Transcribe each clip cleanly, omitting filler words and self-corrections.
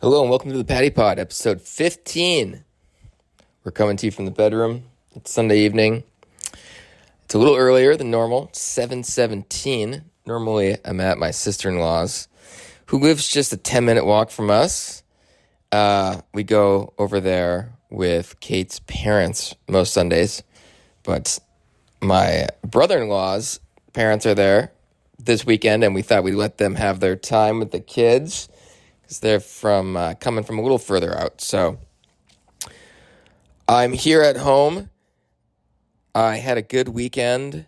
Hello and welcome to the Patty Pod, episode 15. We're coming to you from the bedroom. It's Sunday evening. It's a little earlier than normal, 7:17. Normally, I'm at my sister-in-law's, who lives just a 10-minute walk from us. We go over there with Kate's parents most Sundays, but my brother-in-law's parents are there this weekend, and we thought we'd let them have their time with the kids because they're coming from a little further out. So I'm here at home. I had a good weekend.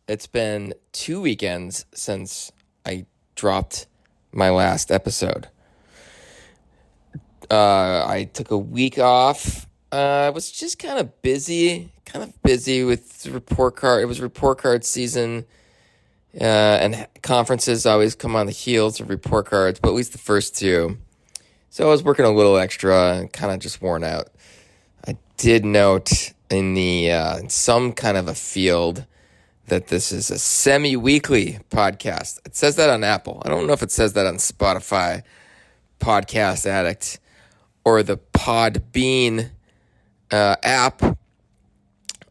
It's been 2 weekends since I dropped my last episode. I took a week off. I was just kind of busy with report card. It was report card season, and conferences always come on the heels of report cards, but at least the first two. So I was working a little extra and kind of just worn out. I did note in some kind of a field that this is a semi-weekly podcast. It says that on Apple. I don't know if it says that on Spotify, Podcast Addict, or the Podbean app,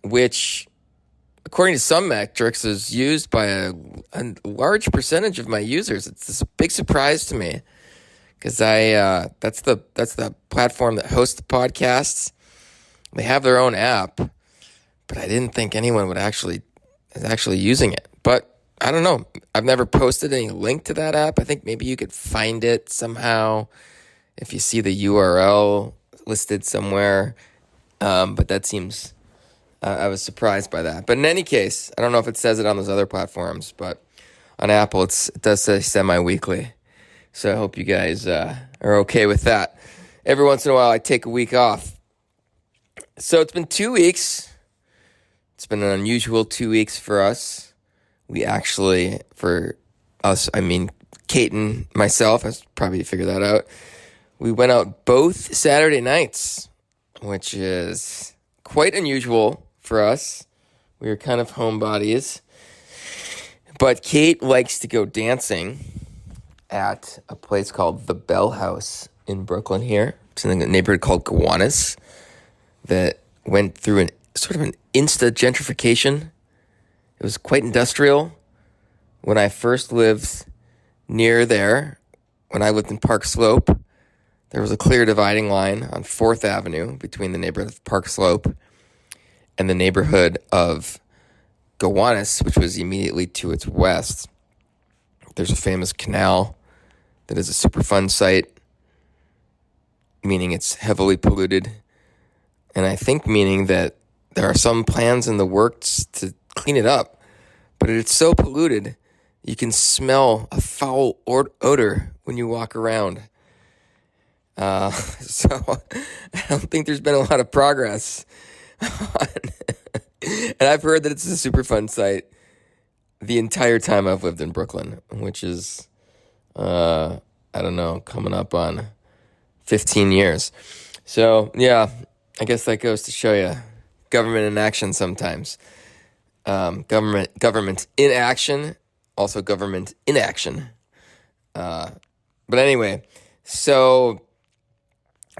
which, according to some metrics, is used by a large percentage of my users. It's a big surprise to me because that's the platform that hosts the podcasts. They have their own app, but I didn't think anyone is actually using it. But I don't know. I've never posted any link to that app. I think maybe you could find it somehow if you see the URL listed somewhere. But that seems, I was surprised by that. But in any case, I don't know if it says it on those other platforms, but on Apple, it does say semi-weekly. So I hope you guys are okay with that. Every once in a while, I take a week off. So it's been 2 weeks. It's been an unusual 2 weeks for us. We actually, for us, I mean Kate and myself, I probably figured that out. We went out both Saturday nights, which is quite unusual for us. We were kind of homebodies. But Kate likes to go dancing at a place called the Bell House in Brooklyn here. It's in a neighborhood called Aquinas that went through an sort of an insta-gentrification. It was quite industrial. When I first lived near there, when I lived in Park Slope, there was a clear dividing line on 4th Avenue between the neighborhood of Park Slope and the neighborhood of Gowanus, which was immediately to its west. There's a famous canal that is a Superfund site, meaning it's heavily polluted. And I think meaning that there are some plans in the works to clean it up. But it's so polluted, you can smell a foul odor when you walk around. So I don't think there's been a lot of progress. And I've heard that it's a Superfund site the entire time I've lived in Brooklyn, which is, I don't know, coming up on 15 years. So, yeah, I guess that goes to show you government in action sometimes. Government in action, also government inaction. But anyway, so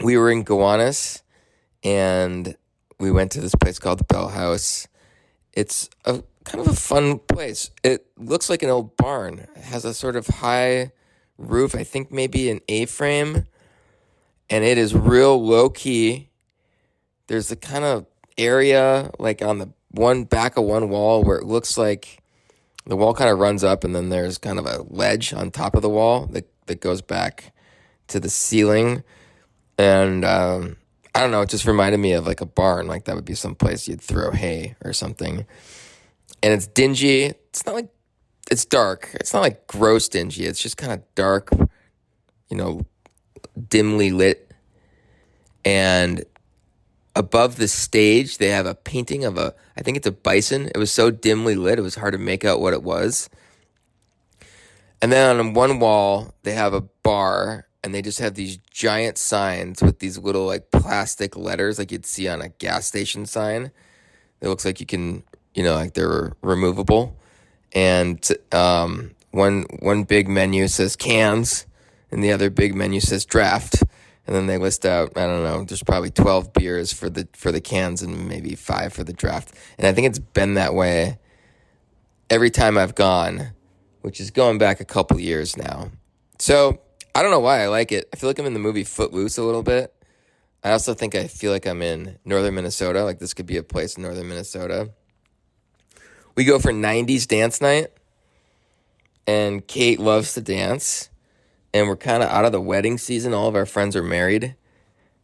we were in Gowanus, and we went to this place called the Bell House. It's a kind of a fun place. It looks like an old barn. It has a sort of high roof, I think maybe an A-frame, and it is real low-key. There's a kind of area like on the one back of one wall where it looks like the wall kind of runs up, and then there's kind of a ledge on top of the wall that goes back to the ceiling. And I don't know, it just reminded me of like a barn. Like that would be some place you'd throw hay or something. And it's dingy. It's not like, it's dark. It's not like gross dingy. It's just kind of dark, dimly lit. And above the stage, they have a painting of I think it's a bison. It was so dimly lit, it was hard to make out what it was. And then on one wall, they have a bar, and they just have these giant signs with these little like plastic letters like you'd see on a gas station sign. It looks like you can, like they're removable. And one big menu says cans, and the other big menu says draft. And then they list out, I don't know, there's probably 12 beers for the cans and maybe 5 for the draft. And I think it's been that way every time I've gone, which is going back a couple years now. So I don't know why I like it. I feel like I'm in the movie Footloose a little bit. I also think I feel like I'm in northern Minnesota. Like this could be a place in northern Minnesota. We go for 90s dance night, and Kate loves to dance, and we're kind of out of the wedding season. All of our friends are married,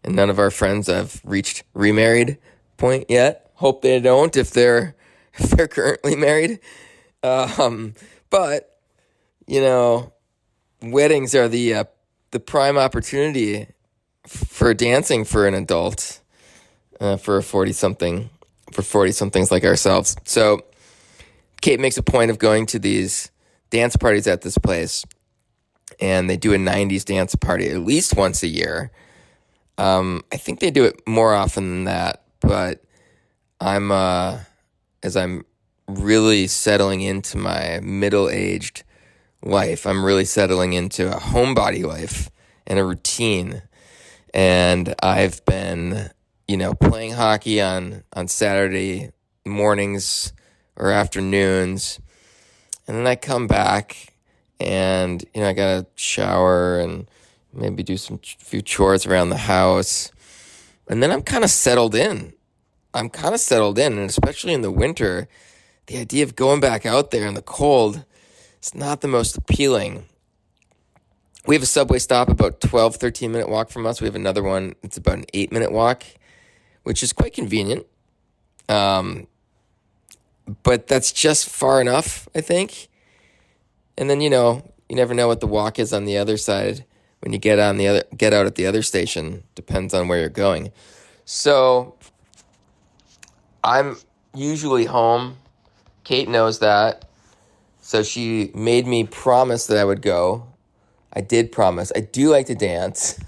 and none of our friends have reached remarried point yet. Hope they don't if they're currently married. But you know, weddings are the prime opportunity for dancing for an adult, for 40-somethings like ourselves. So Kate makes a point of going to these dance parties at this place, and they do a 90s dance party at least once a year. I think they do it more often than that, but as I'm really settling into my middle-aged life, I'm really settling into a homebody life and a routine. And I've been, playing hockey on Saturday mornings or afternoons. And then I come back and, I got to shower and maybe do few chores around the house. And then I'm kind of settled in. And especially in the winter, the idea of going back out there in the cold, it's not the most appealing. We have a subway stop about 13-minute walk from us. We have another one. It's about an 8-minute walk, which is quite convenient. But that's just far enough, I think. And then, you never know what the walk is on the other side when you get out at the other station. Depends on where you're going. So I'm usually home. Kate knows that. So she made me promise that I would go. I did promise. I do like to dance.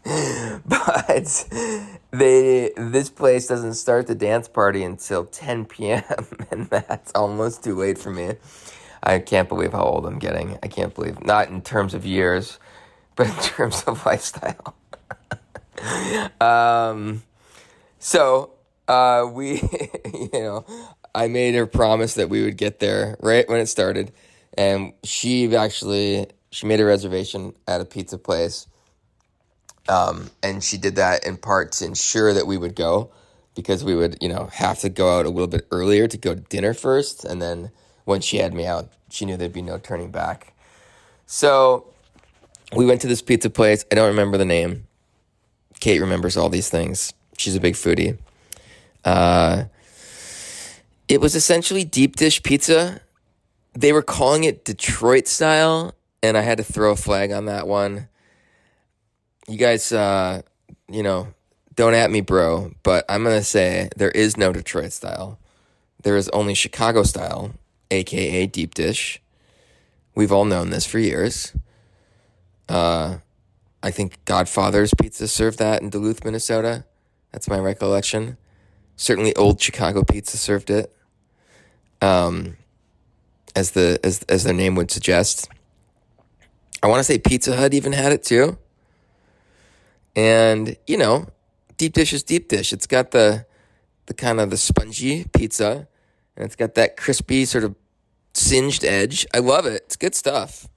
But this place doesn't start the dance party until 10 p.m. and that's almost too late for me. I can't believe how old I'm getting. I can't believe, not in terms of years, but in terms of lifestyle. We, I made her promise that we would get there right when it started, and she made a reservation at a pizza place. And she did that in part to ensure that we would go, because we would, have to go out a little bit earlier to go to dinner first. And then when she had me out, she knew there'd be no turning back. So we went to this pizza place. I don't remember the name. Kate remembers all these things. She's a big foodie. It was essentially deep dish pizza. They were calling it Detroit style, and I had to throw a flag on that one. You guys, don't at me, bro, but I'm going to say there is no Detroit style. There is only Chicago style, a.k.a. deep dish. We've all known this for years. I think Godfather's Pizza served that in Duluth, Minnesota. That's my recollection. Certainly Old Chicago Pizza served it, as their name would suggest. I want to say Pizza Hut even had it too. And, deep dish is deep dish. It's got the kind of the spongy pizza, and it's got that crispy sort of singed edge. I love it. It's good stuff.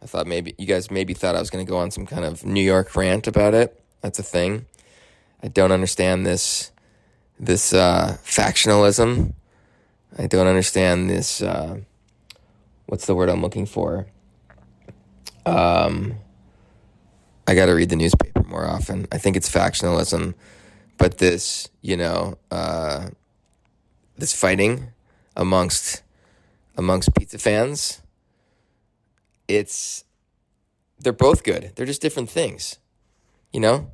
I thought you guys thought I was going to go on some kind of New York rant about it. That's a thing. I don't understand this factionalism. I don't understand this, what's the word I'm looking for? I got to read the newspaper more often. I think it's factionalism, but this, this fighting amongst pizza fans, they're both good. They're just different things, You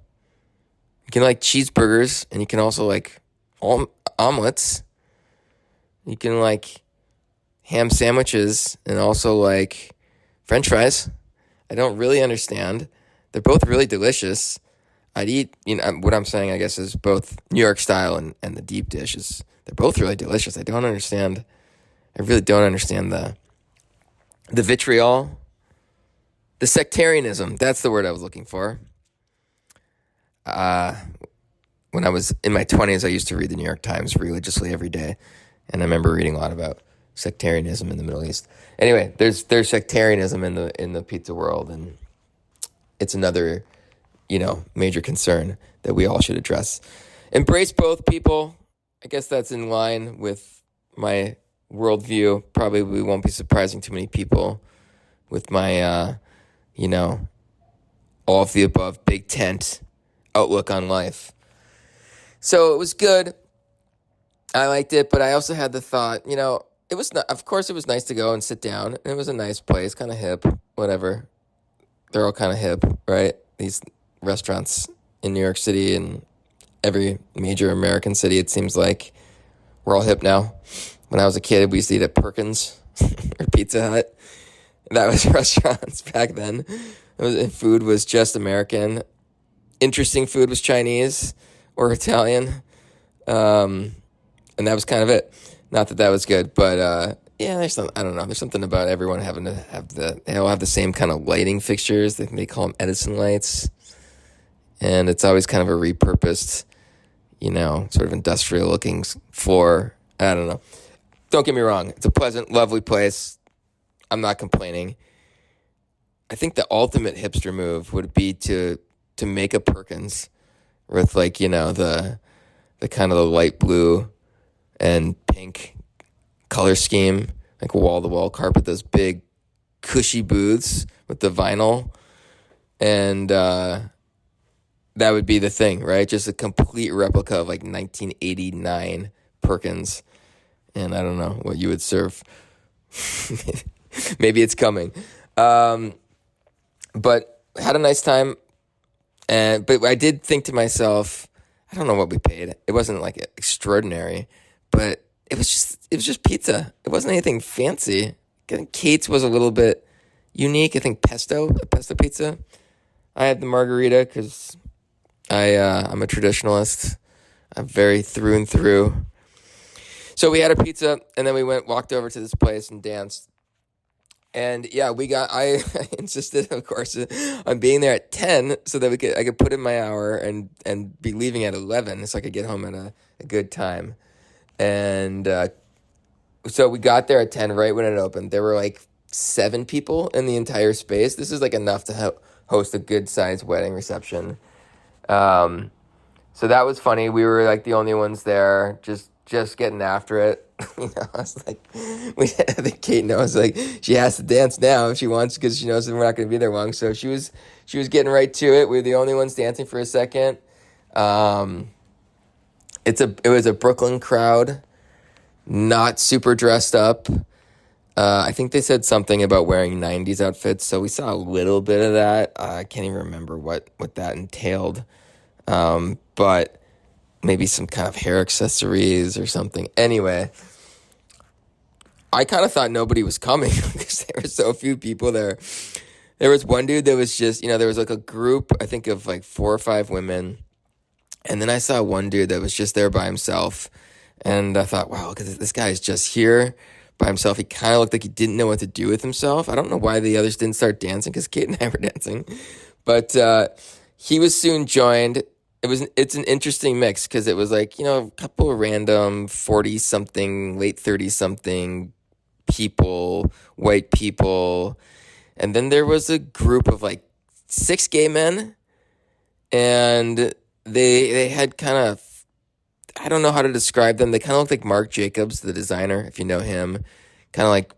can like cheeseburgers, and you can also like omelets. You can like ham sandwiches, and also like French fries. I don't really understand. They're both really delicious. I'd eat, what I'm saying, I guess, is both New York style and the deep dishes. They're both really delicious. I really don't understand the vitriol The sectarianism, that's the word I was looking for. When I was in my 20s, I used to read the New York Times religiously every day. And I remember reading a lot about sectarianism in the Middle East. Anyway, there's sectarianism in the pizza world, and it's another, major concern that we all should address. Embrace both, people. I guess that's in line with my worldview. Probably won't be surprising to many people with my, all of the above, big tent outlook on life. So it was good. I liked it, but I also had the thought, it was not, of course it was nice to go and sit down. It was a nice place, kind of hip, whatever. They're all kind of hip, right? These restaurants in New York City and every major American city, it seems like we're all hip now. When I was a kid, we used to eat at Perkins or Pizza Hut. That was restaurants back then. Food was just American. Interesting food was Chinese or Italian. And that was kind of it. Not that was good, but there's I don't know. There's something about everyone having to have they all have the same kind of lighting fixtures. They call them Edison lights. And it's always kind of a repurposed, sort of industrial looking floor. I don't know. Don't get me wrong. It's a pleasant, lovely place. I'm not complaining. I think the ultimate hipster move would be to make a Perkins with the kind of the light blue and pink color scheme, like wall-to-wall carpet, those big cushy booths with the vinyl. And that would be the thing, right? Just a complete replica of 1989 Perkins. And I don't know what you would serve. Maybe it's coming. But had a nice time. But I did think to myself, I don't know what we paid. It wasn't extraordinary, but it was just pizza. It wasn't anything fancy. I think Kate's was a little bit unique. I think pesto pizza. I had the margarita because I'm a traditionalist. I'm very through and through. So we had a pizza, and then we walked over to this place and danced. And yeah, I insisted, of course, on being there at 10 so that I could put in my hour and be leaving at 11 so I could get home at a good time. And so we got there at 10 right when it opened. There were 7 people in the entire space. This is enough to host a good sized wedding reception. So that was funny. We were the only ones there, just getting after it. I was I think Kate knows she has to dance now if she wants because she knows that we're not going to be there long. So she was getting right to it. We were the only ones dancing for a second. It was a Brooklyn crowd, not super dressed up. I think they said something about wearing 90s outfits, so we saw a little bit of that. I can't even remember what that entailed. But maybe some kind of hair accessories or something. Anyway, I kind of thought nobody was coming because there were so few people there. There was one dude that was just, there was a group, I think of 4 or 5 women. And then I saw one dude that was just there by himself. And I thought, wow, because this guy is just here by himself. He kind of looked like he didn't know what to do with himself. I don't know why the others didn't start dancing because Kate and I were dancing. But he was soon joined. It's an interesting mix because it was a couple of random 40-something, late 30-something people, white people. And then there was a group of 6 gay men. And they had kind of, I don't know how to describe them. They kind of looked like Marc Jacobs, the designer, if you know him. Kind of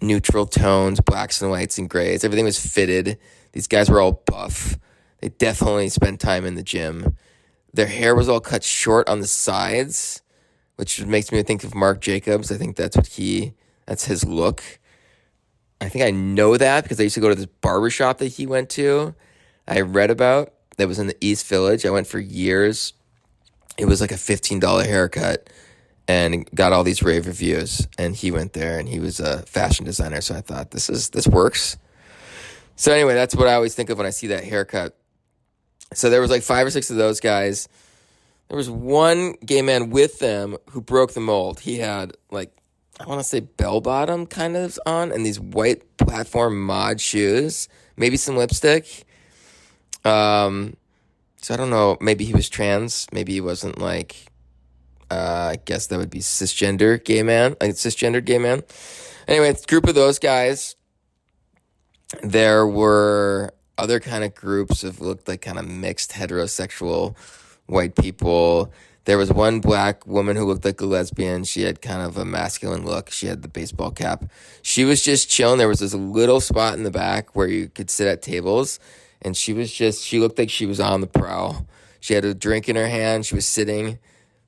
neutral tones, blacks and whites and grays. Everything was fitted. These guys were all buff. They definitely spent time in the gym. Their hair was all cut short on the sides, which makes me think of Marc Jacobs. I think that's his look. I think I know that because I used to go to this barbershop that he went to. I read about that was in the East Village. I went for years. It was a $15 haircut and got all these rave reviews. And he went there and he was a fashion designer. So I thought this works. So anyway, that's what I always think of when I see that haircut. So there was 5 or 6 of those guys. There was one gay man with them who broke the mold. He had I want to say bell bottom kind of on and these white platform mod shoes, maybe some lipstick. So I don't know. Maybe he was trans. Maybe he wasn't like. I guess that would be cisgender gay man. Like cisgendered gay man. Anyway, group of those guys. There were other kind of groups of looked like kind of mixed heterosexual white people. There was one black woman who looked like a lesbian. She had kind of a masculine look. She had the baseball cap. She was just chilling. There was this little spot in the back where you could sit at tables, and she looked like she was on the prowl. She had a drink in her hand. She was sitting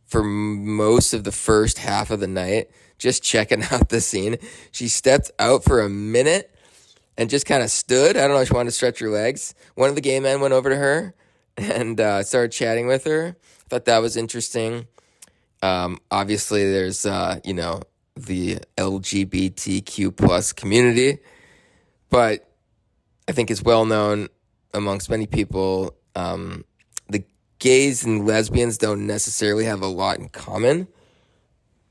for most of the first half of the night, just checking out the scene. She stepped out for a minute and just kind of stood. I don't know if she wanted to stretch her legs. One of the gay men went over to her and started chatting with her. I thought that was interesting. Obviously, there's, the LGBTQ plus community, but I think it's well known amongst many people. The gays and lesbians don't necessarily have a lot in common.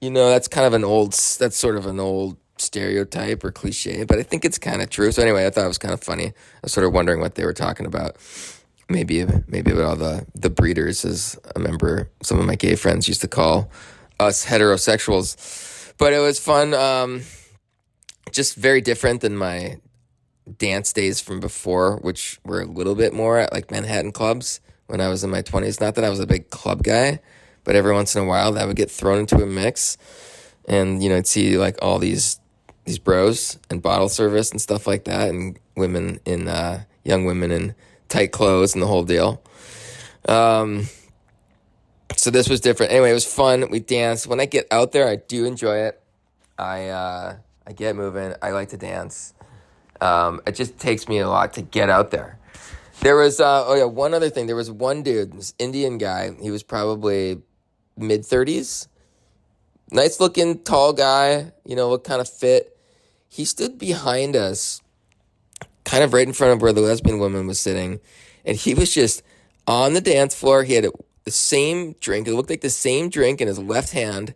That's sort of an old stereotype or cliche, but I think it's kind of true. So anyway, I thought it was kind of funny. I was sort of wondering what they were talking about. Maybe about all the breeders, as I remember some of my gay friends used to call us heterosexuals. But it was fun. Just very different than my dance days from before, which were a little bit more at like Manhattan clubs when I was in my 20s. Not that I was a big club guy, but every once in a while that would get thrown into a mix. And, I'd see like all these bros and bottle service and stuff like that, and women in, young women in tight clothes and the whole deal. So this was different. Anyway, it was fun. We danced. When I get out there, I do enjoy it. I get moving. I like to dance. It just takes me a lot to get out there. There was, one other thing. There was one dude, this Indian guy. He was probably mid-30s. Nice looking, tall guy, looked kind of fit. He stood behind us, kind of right in front of where the lesbian woman was sitting, and he was just on the dance floor. He had the same drink. It looked like the same drink in his left hand.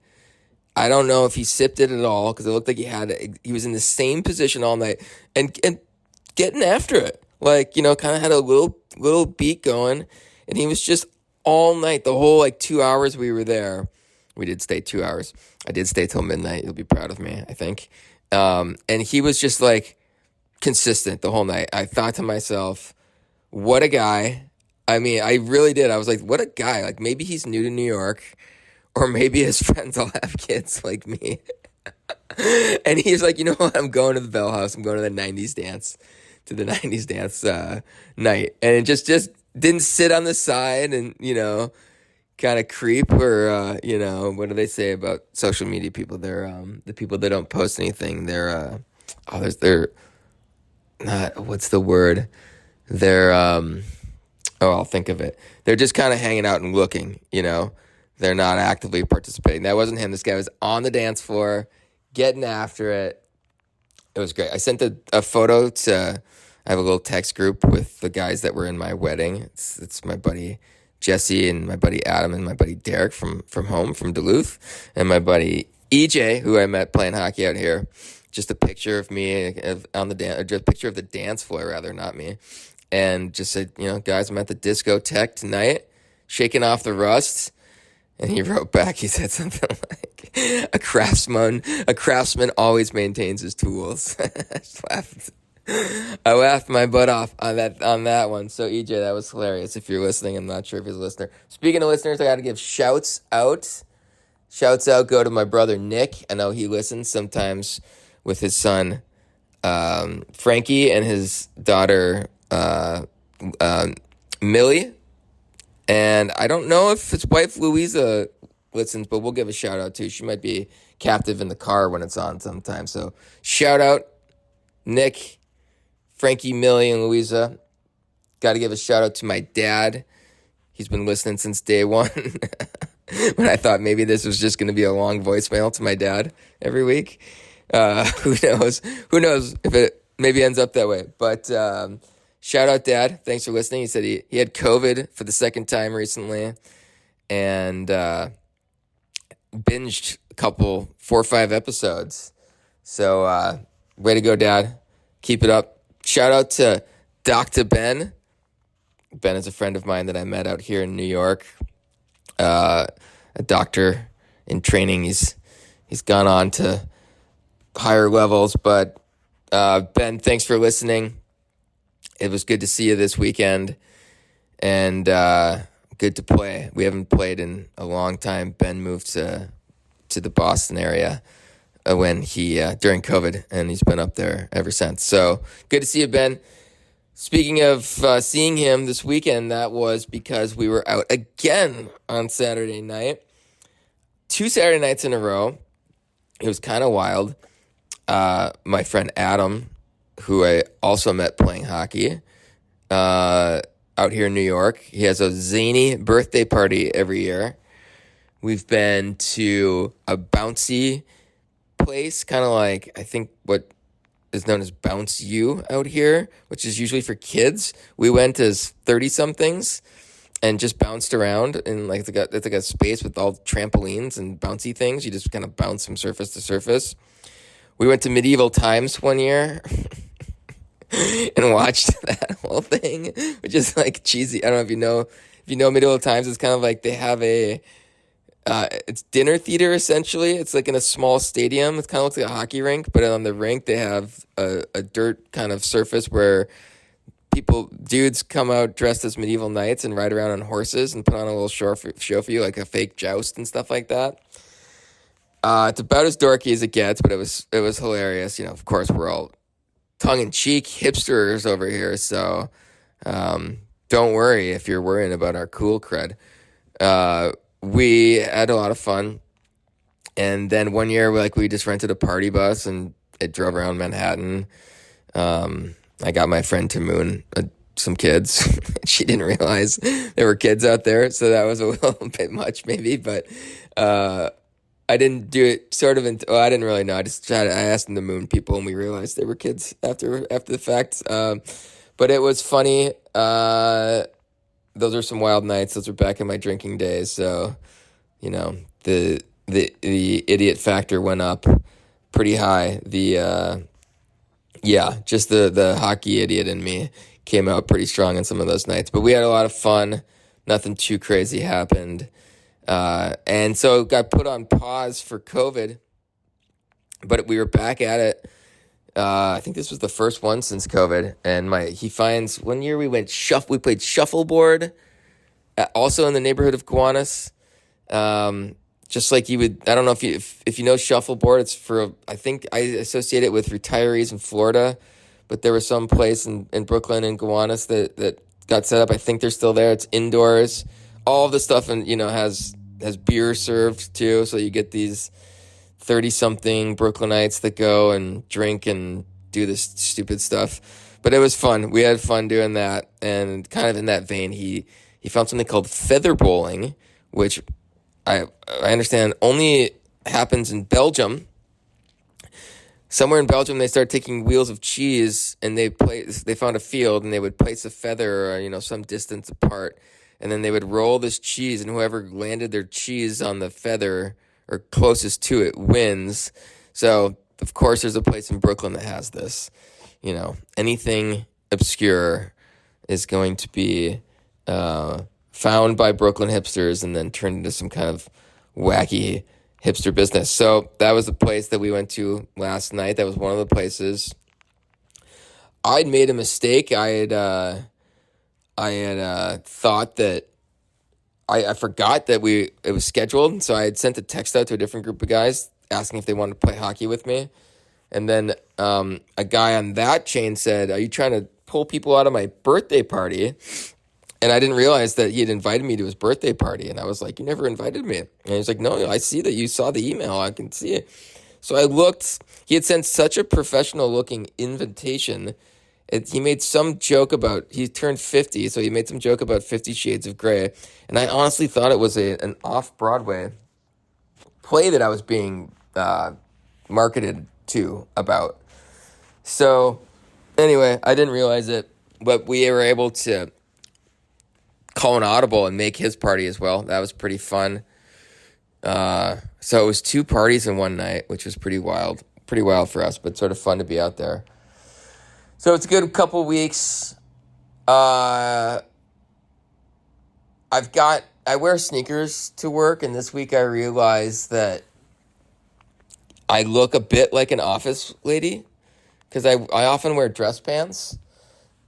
I don't know if he sipped it at all, because it looked like he was in the same position all night and getting after it. Like, kind of had a little beat going, and he was just all night, the whole 2 hours we were there. We did stay 2 hours. I did stay till midnight. You'll be proud of me, I think. And he was just consistent the whole night. I thought to myself, what a guy. I mean, I really did. I was like, what a guy. Maybe he's new to New York, or maybe his friends all have kids like me. And he's like, you know what? I'm going to the Bell House. I'm going to the 90s dance, night. And it just didn't sit on the side and, kind of creep, or what do they say about social media people? They're the people that don't post anything. They're not, what's the word? They're I'll think of it. They're just kind of hanging out and looking. They're not actively participating. That wasn't him. This guy was on the dance floor, getting after it. It was great. I sent a photo to. I have a little text group with the guys that were in my wedding. It's my buddy Jesse and my buddy Adam and my buddy Derek from home, from Duluth, and my buddy EJ, who I met playing hockey out here. Just a picture of me on the dance, or just a picture of the dance floor, rather, not me. And just said, guys, I'm at the discotheque tonight, shaking off the rust. And he wrote back, he said something like, a craftsman always maintains his tools. I laughed my butt off on that one. So EJ, that was hilarious. If you're listening, I'm not sure if he's a listener. Speaking of listeners, I got to give shouts out. Shouts out go to my brother Nick. I know he listens sometimes with his son Frankie and his daughter Millie. And I don't know if his wife Louisa listens, but we'll give a shout out too. She might be captive in the car when it's on sometime. So shout out Nick, Frankie, Millie, and Louisa. Got to give a shout out to my dad. He's been listening since day one. When I thought maybe this was just going to be a long voicemail to my dad every week. Who knows? Who knows if it maybe ends up that way. But shout out, Dad. Thanks for listening. He said he had COVID for the second time recently. And binged a couple, 4 or 5 episodes. So way to go, Dad. Keep it up. Shout out to Dr. Ben. Ben is a friend of mine that I met out here in New York. A doctor in training. He's gone on to higher levels. But Ben, thanks for listening. It was good to see you this weekend, and good to play. We haven't played in a long time. Ben moved to the Boston area when he during COVID, and he's been up there ever since. So good to see you, Ben. Speaking of seeing him this weekend, that was because we were out again on Saturday night. 2 Saturday nights in a row. It was kind of wild. My friend Adam, who I also met playing hockey out here in New York, he has a zany birthday party every year. We've been to a bouncy place, kind of like, I think, what is known as Bounce U out here, which is usually for kids. We went as 30-somethings and just bounced around, and it's like a space with all trampolines and bouncy things. You just kind of bounce from surface to surface. We went to Medieval Times one year and watched that whole thing, which is like cheesy. I don't know if you know Medieval Times. It's kind of like they have it's dinner theater essentially. It's like in a small stadium. It kind of looks like a hockey rink, but on the rink they have a dirt kind of surface where dudes come out dressed as medieval knights and ride around on horses and put on a little show for you, like a fake joust and stuff like that. It's about as dorky as it gets, but it was hilarious. Of course, we're all tongue-in-cheek hipsters over here, so don't worry if you're worrying about our cool cred. We had a lot of fun, and then one year, we just rented a party bus and it drove around Manhattan. I got my friend to moon some kids. She didn't realize there were kids out there, so that was a little bit much, maybe. But I didn't do it I didn't really know. I asked them to moon people, and we realized they were kids after the fact. But it was funny. Those are some wild nights. Those are back in my drinking days. So, the idiot factor went up pretty high. Just the hockey idiot in me came out pretty strong on some of those nights. But we had a lot of fun. Nothing too crazy happened. And so it got put on pause for COVID. But we were back at it. I think this was the first one since COVID, and he finds one year we played shuffleboard, also in the neighborhood of Aquinas. Just like you would, I don't know if you know shuffleboard. It's I think I associate it with retirees in Florida, but there was some place in Brooklyn and Gowanus that got set up. I think they're still there. It's indoors. All of the stuff and has beer served too, so you get these 30-something Brooklynites that go and drink and do this stupid stuff. But it was fun. We had fun doing that. And kind of in that vein, he found something called feather bowling, which I understand only happens in Belgium. Somewhere in Belgium, they started taking wheels of cheese, and they found a field, and they would place a feather, some distance apart, and then they would roll this cheese, and whoever landed their cheese on the feather or closest to it wins. So, of course, there's a place in Brooklyn that has this. Anything obscure is going to be found by Brooklyn hipsters and then turned into some kind of wacky hipster business. So that was the place that we went to last night. That was one of the places. I'd made a mistake. I had thought that I forgot that it was scheduled, so I had sent a text out to a different group of guys asking if they wanted to play hockey with me. And then a guy on that chain said, "Are you trying to pull people out of my birthday party?" And I didn't realize that he had invited me to his birthday party. And I was like, "You never invited me." And he's like, "No, I see that you saw the email. I can see it." So I looked. He had sent such a professional-looking invitation. He made some joke about, he turned 50, so he made some joke about 50 Shades of Grey. And I honestly thought it was an off-Broadway play that I was being marketed to about. So anyway, I didn't realize it, but we were able to call an audible and make his party as well. That was pretty fun. So it was 2 parties in one night, which was pretty wild for us, but sort of fun to be out there. So it's a good couple weeks. Uh, I wear sneakers to work, and this week I realized that I look a bit like an office lady because I often wear dress pants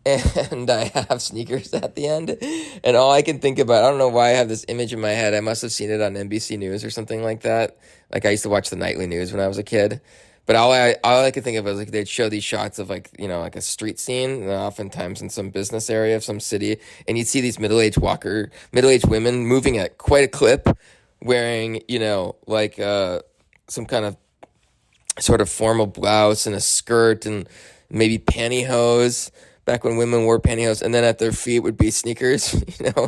and I have sneakers at the end. And all I can think about, I don't know why I have this image in my head. I must have seen it on NBC News or something like that. Like I used to watch the nightly news when I was a kid. But all I could think of was like they'd show these shots of like, like a street scene, and oftentimes in some business area of some city, and you'd see these middle aged women moving at quite a clip, wearing, like some kind of sort of formal blouse and a skirt and maybe pantyhose back when women wore pantyhose, and then at their feet would be sneakers,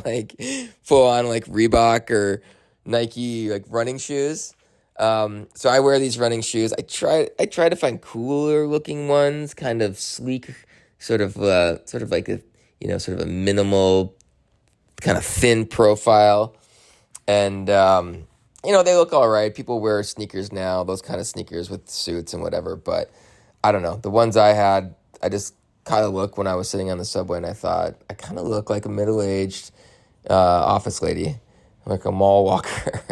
like full on like Reebok or Nike like running shoes. So I wear these running shoes. I try to find cooler looking ones, kind of sleek, sort of like a sort of a minimal kind of thin profile. And they look all right. People wear sneakers now, those kind of sneakers with suits and whatever. But I don't know. The ones I had, I just kind of looked when I was sitting on the subway, and I thought I kind of look like a middle aged office lady, like a mall walker.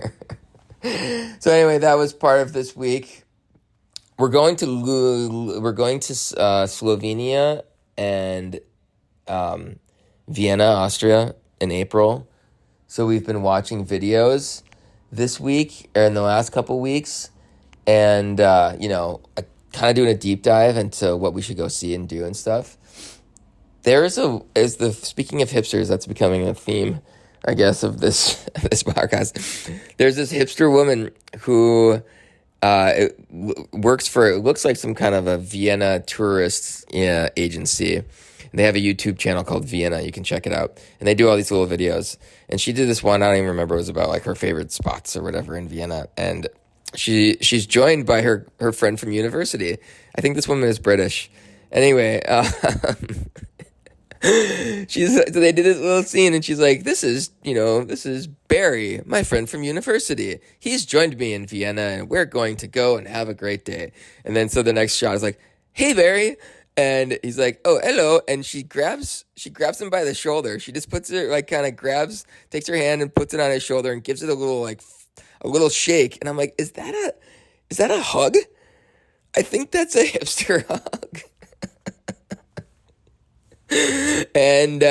So anyway, that was part of this week. We're going to Slovenia and Vienna, Austria in April. So we've been watching videos this week or in the last couple weeks, and kind of doing a deep dive into what we should go see and do and stuff. Speaking of hipsters, that's becoming a theme, I guess, of this this podcast. There's this hipster woman who works for, it looks like some kind of a Vienna tourist agency. They have a YouTube channel called Vienna. You can check it out. And they do all these little videos. And she did this one, I don't even remember, it was about like her favorite spots or whatever in Vienna. And she's joined by her friend from university. I think this woman is British. Anyway, they did this little scene, and she's like, this is Barry, my friend from university. He's joined me in Vienna, and we're going to go and have a great day. And then so the next shot is like, hey, Barry. And he's like, oh, hello. And she grabs him by the shoulder. She just puts it, like, kind of takes her hand and puts it on his shoulder and gives it a little shake. And I'm like, is that a hug? I think that's a hipster hug. And,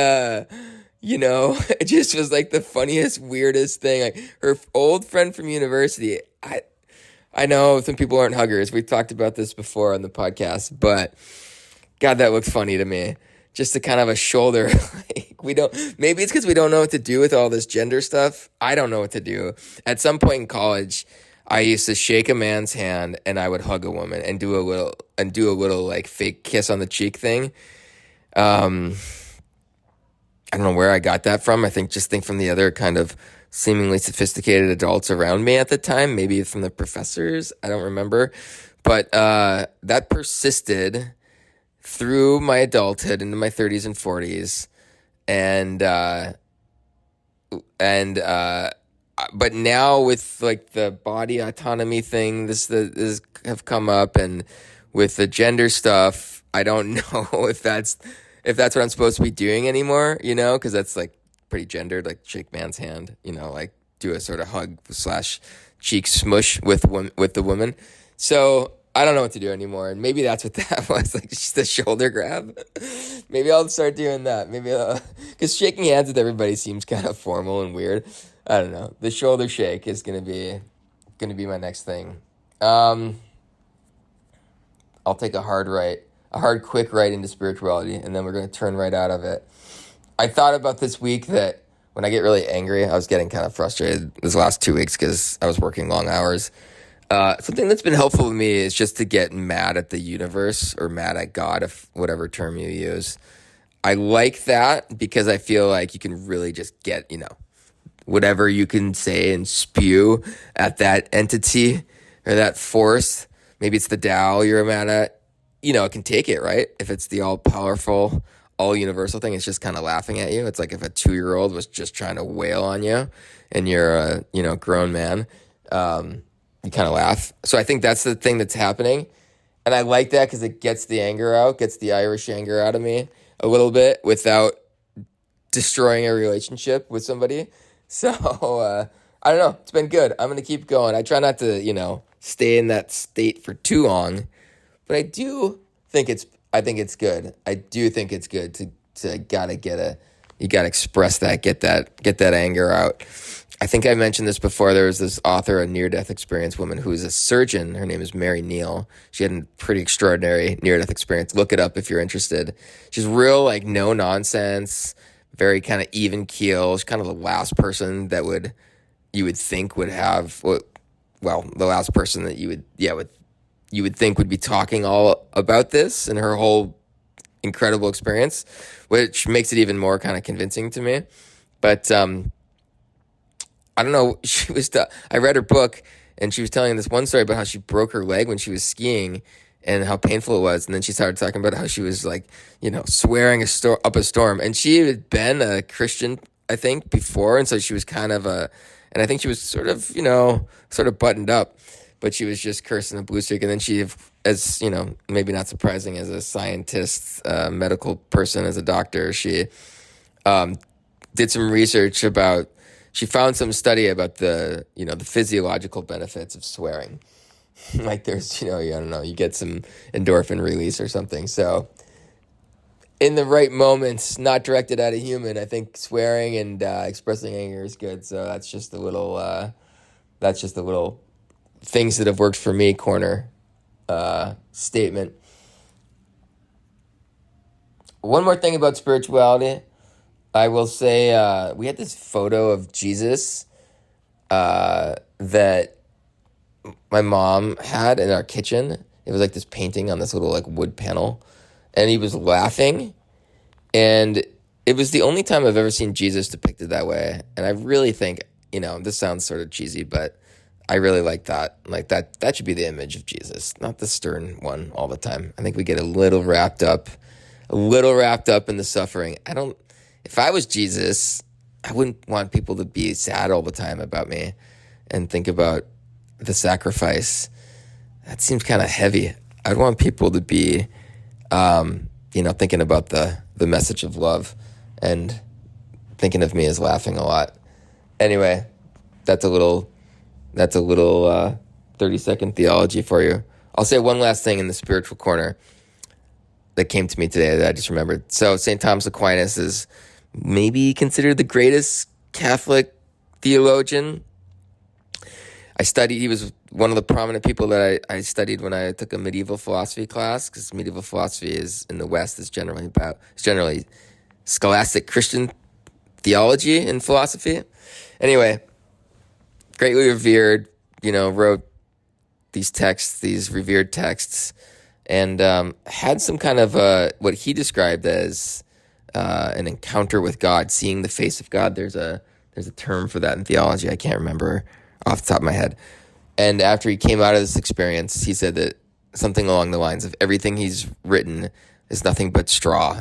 it just was like the funniest, weirdest thing. Like her old friend from university. I know some people aren't huggers. We've talked about this before on the podcast, but God, that looks funny to me. Just a kind of a shoulder. Maybe it's because we don't know what to do with all this gender stuff. I don't know what to do. At some point in college, I used to shake a man's hand and I would hug a woman and do a little like fake kiss on the cheek thing. I don't know where I got that from. I think from the other kind of seemingly sophisticated adults around me at the time. Maybe from the professors. I don't remember. But that persisted through my adulthood into my 30s and 40s, but now with like the body autonomy thing, this have come up, and with the gender stuff, I don't know if that's what I'm supposed to be doing anymore, because that's like pretty gendered, like shake man's hand, like do a sort of hug / cheek smush with the woman. So I don't know what to do anymore, and maybe that's what that was, like just a shoulder grab. Maybe I'll start doing that. Maybe because shaking hands with everybody seems kind of formal and weird. I don't know. The shoulder shake is gonna be my next thing. I'll take a hard quick right into spirituality, and then we're gonna turn right out of it. I thought about this week that when I get really angry, I was getting kind of frustrated this last 2 weeks because I was working long hours. Something that's been helpful to me is just to get mad at the universe or mad at God, if whatever term you use. I like that because I feel like you can really just get, whatever you can say and spew at that entity or that force. Maybe it's the Tao you're mad at. It can take it, right? If it's the all-powerful, all-universal thing, it's just kind of laughing at you. It's like if a 2-year-old was just trying to wail on you and you're a, grown man. You kind of laugh. So I think that's the thing that's happening. And I like that because it gets the anger out, gets the Irish anger out of me a little bit without destroying a relationship with somebody. So I don't know. It's been good. I'm gonna keep going. I try not to, stay in that state for too long, but I think it's good. I do think it's good to you gotta express that, get that anger out. I think I mentioned this before. There was this author, a near-death experience woman who is a surgeon. Her name is Mary Neal. She had a pretty extraordinary near-death experience. Look it up if you're interested. She's real, like, no nonsense, very kind of even keel. She's kind of the last person that you would think would have, well, the last person that you would think would be talking all about this and her whole incredible experience, which makes it even more kind of convincing to me. But I don't know. I read her book, and she was telling this one story about how she broke her leg when she was skiing and how painful it was. And then she started talking about how she was, like, swearing up a storm. And she had been a Christian, I think, before. And so she was kind of and I think she was sort of buttoned up, but she was just cursing the blue streak. And then she, as maybe not surprising as a scientist, medical person, as a doctor, she did some research about. She found some study about the physiological benefits of swearing. Like, there's, I don't know, you get some endorphin release or something. So in the right moments, not directed at a human, I think swearing and expressing anger is good. So that's just a little things that have worked for me corner statement. One more thing about spirituality. I will say we had this photo of Jesus that my mom had in our kitchen. It was like this painting on this little, like, wood panel, and he was laughing, and it was the only time I've ever seen Jesus depicted that way. And I really think, this sounds sort of cheesy, but I really like that. Like, that should be the image of Jesus, not the stern one all the time. I think we get a little wrapped up in the suffering. If I was Jesus, I wouldn't want people to be sad all the time about me and think about the sacrifice. That seems kind of heavy. I'd want people to be, thinking about the message of love and thinking of me as laughing a lot. Anyway, that's a little 30-second theology for you. I'll say one last thing in the spiritual corner that came to me today that I just remembered. So St. Thomas Aquinas is maybe considered the greatest Catholic theologian. He was one of the prominent people that I studied when I took a medieval philosophy class, because medieval philosophy is, in the West, is generally scholastic Christian theology and philosophy. Anyway, greatly revered, wrote these revered texts, and had some kind of what he described as an encounter with God, seeing the face of God. There's a term for that in theology. I can't remember off the top of my head. And after he came out of this experience, he said that something along the lines of everything he's written is nothing but straw,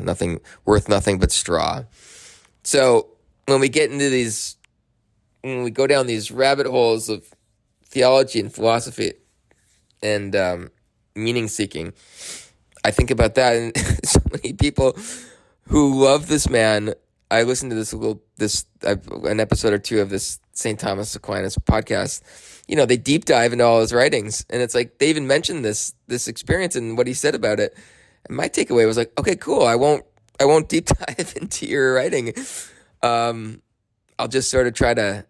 worth nothing but straw. So when we go down these rabbit holes of theology and philosophy and meaning seeking, I think about that, and so many people who love this man. I listened to an episode or two of this St. Thomas Aquinas podcast. They deep dive into all his writings, and it's like they even mentioned this experience and what he said about it. And my takeaway was like, okay, cool. I won't deep dive into your writing. I'll just sort of try to,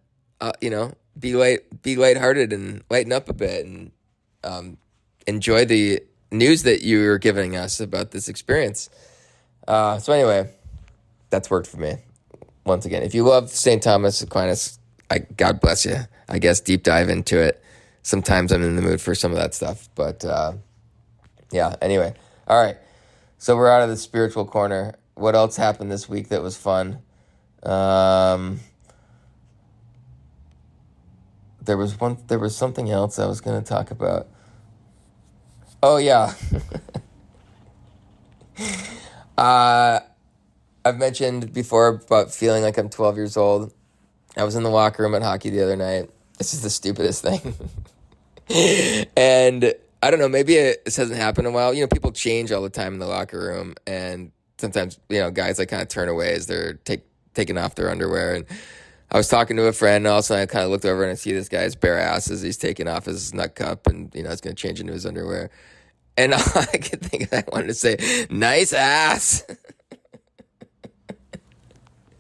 be lighthearted and lighten up a bit and enjoy the news that you were giving us about this experience. So anyway, that's worked for me. Once again, if you love St. Thomas Aquinas, God bless you. I guess deep dive into it. Sometimes I'm in the mood for some of that stuff, but yeah. Anyway, all right. So we're out of the spiritual corner. What else happened this week that was fun? There was something else I was going to talk about. Oh yeah. I've mentioned before about feeling like I'm 12 years old. I was in the locker room at hockey the other night. This is the stupidest thing. And I don't know, maybe this hasn't happened in a while. People change all the time in the locker room, and sometimes, guys like kind of turn away as they're taking off their underwear. And I was talking to a friend, and all of a sudden I kind of looked over and I see this guy's bare ass as he's taking off his nut cup, and it's going to change into his underwear. And all I could think of, I wanted to say, nice ass.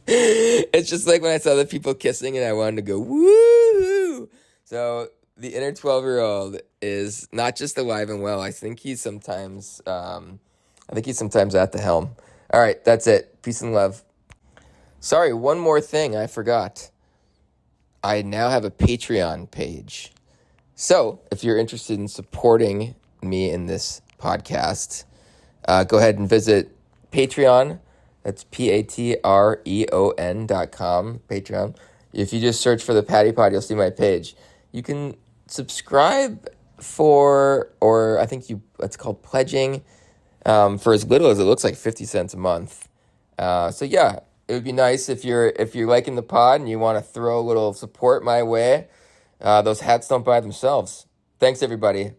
It's just like when I saw the people kissing and I wanted to go, woo! So the inner 12-year-old is not just alive and well. I think he's sometimes at the helm. All right, that's it. Peace and love. Sorry, one more thing I forgot. I now have a Patreon page. So if you're interested in supporting me in this podcast, go ahead and visit Patreon. That's patreon.com, Patreon. If you just search for the Patty Pod, you'll see my page. You can subscribe or I think it's called pledging, for as little as it looks like 50 cents a month. So yeah, it would be nice if you're liking the pod and you want to throw a little support my way. Those hats don't buy themselves. Thanks, everybody.